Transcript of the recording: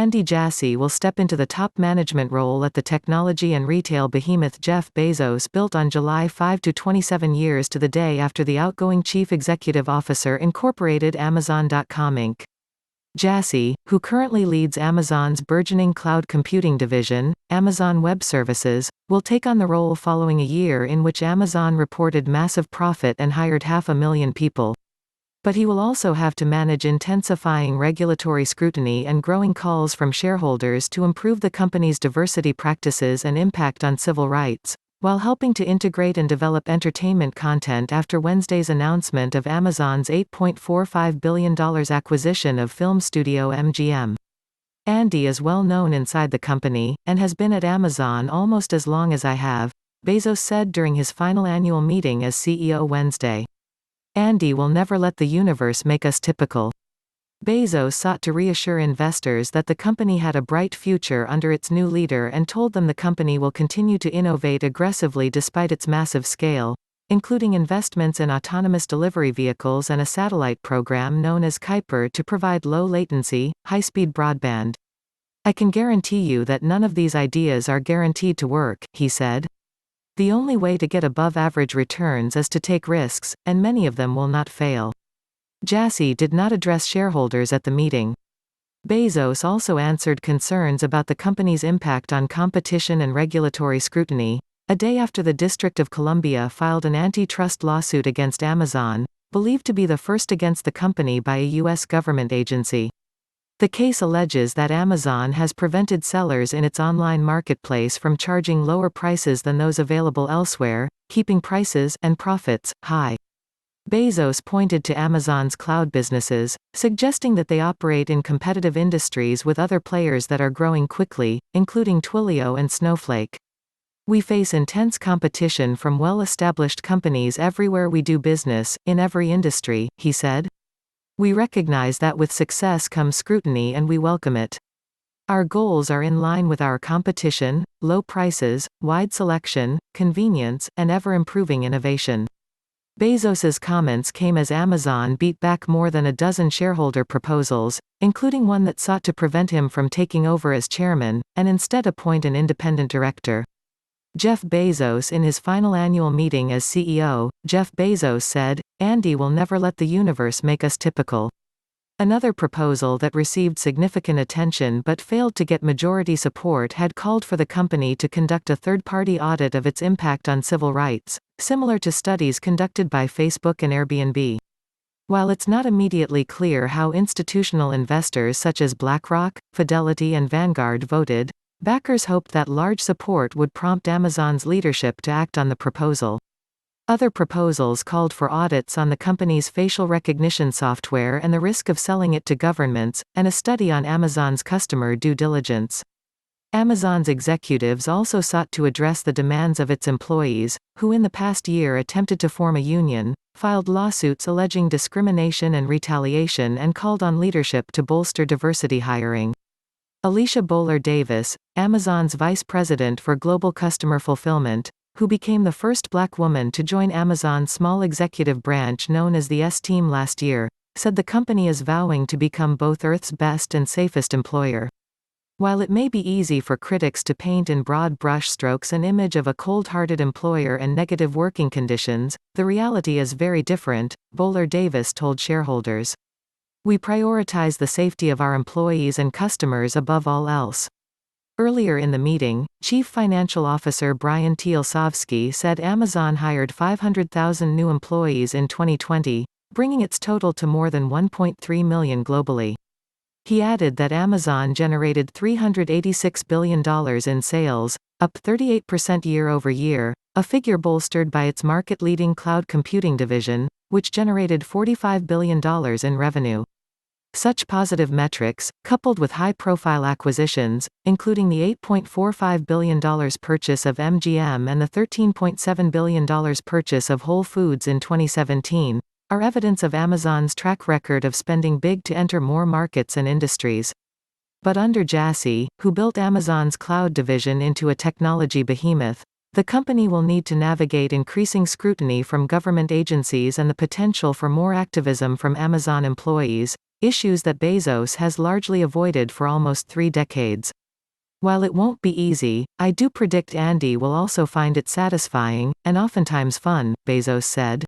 Andy Jassy will step into the top management role at the technology and retail behemoth Jeff Bezos built on July 5 to 27 years to the day after the outgoing chief executive officer incorporated Amazon.com Inc. Jassy, who currently leads Amazon's burgeoning cloud computing division, Amazon Web Services, will take on the role following a year in which Amazon reported massive profit and hired 500,000 people. But he will also have to manage intensifying regulatory scrutiny and growing calls from shareholders to improve the company's diversity practices and impact on civil rights, while helping to integrate and develop entertainment content after Wednesday's announcement of Amazon's $8.45 billion acquisition of film studio MGM. Andy is well known inside the company, and has been at Amazon almost as long as I have, Bezos said during his final annual meeting as CEO Wednesday. Andy will never let the universe make us typical. Bezos sought to reassure investors that the company had a bright future under its new leader and told them the company will continue to innovate aggressively despite its massive scale, including investments in autonomous delivery vehicles and a satellite program known as Kuiper to provide low-latency, high-speed broadband. "I can guarantee you that none of these ideas are guaranteed to work," he said. "The only way to get above-average returns is to take risks, and many of them will not fail." Jassy did not address shareholders at the meeting. Bezos also answered concerns about the company's impact on competition and regulatory scrutiny, a day after the District of Columbia filed an antitrust lawsuit against Amazon, believed to be the first against the company by a U.S. government agency. The case alleges that Amazon has prevented sellers in its online marketplace from charging lower prices than those available elsewhere, keeping prices and profits high. Bezos pointed to Amazon's cloud businesses, suggesting that they operate in competitive industries with other players that are growing quickly, including Twilio and Snowflake. "We face intense competition from well-established companies everywhere we do business, in every industry," he said. "We recognize that with success comes scrutiny and we welcome it. Our goals are in line with our competition: low prices, wide selection, convenience, and ever-improving innovation." Bezos's comments came as Amazon beat back more than a dozen shareholder proposals, including one that sought to prevent him from taking over as chairman, and instead appoint an independent director. Jeff Bezos in his final annual meeting as CEO, Jeff Bezos said, "Andy will never let the universe make us typical." Another proposal that received significant attention but failed to get majority support had called for the company to conduct a third-party audit of its impact on civil rights, similar to studies conducted by Facebook and Airbnb. While it's not immediately clear how institutional investors such as BlackRock, Fidelity and Vanguard voted, backers hoped that large support would prompt Amazon's leadership to act on the proposal. Other proposals called for audits on the company's facial recognition software and the risk of selling it to governments, and a study on Amazon's customer due diligence. Amazon's executives also sought to address the demands of its employees, who in the past year attempted to form a union, filed lawsuits alleging discrimination and retaliation, and called on leadership to bolster diversity hiring. Alicia Bowler Davis, Amazon's vice president for global customer fulfillment, who became the first black woman to join Amazon's small executive branch known as the S-Team last year, said the company is vowing to become both Earth's best and safest employer. While it may be easy for critics to paint in broad brushstrokes an image of a cold-hearted employer and negative working conditions, the reality is very different, Bowler Davis told shareholders. "We prioritize the safety of our employees and customers above all else." Earlier in the meeting, Chief Financial Officer Brian Thiel-Sovsky said Amazon hired 500,000 new employees in 2020, bringing its total to more than 1.3 million globally. He added that Amazon generated $386 billion in sales, up 38% year-over-year, a figure bolstered by its market-leading cloud computing division, which generated $45 billion in revenue. Such positive metrics, coupled with high-profile acquisitions, including the $8.45 billion purchase of MGM and the $13.7 billion purchase of Whole Foods in 2017, are evidence of Amazon's track record of spending big to enter more markets and industries. But under Jassy, who built Amazon's cloud division into a technology behemoth, the company will need to navigate increasing scrutiny from government agencies and the potential for more activism from Amazon employees, issues that Bezos has largely avoided for almost 3 decades. While it won't be easy, I do predict Andy will also find it satisfying, and oftentimes fun, Bezos said.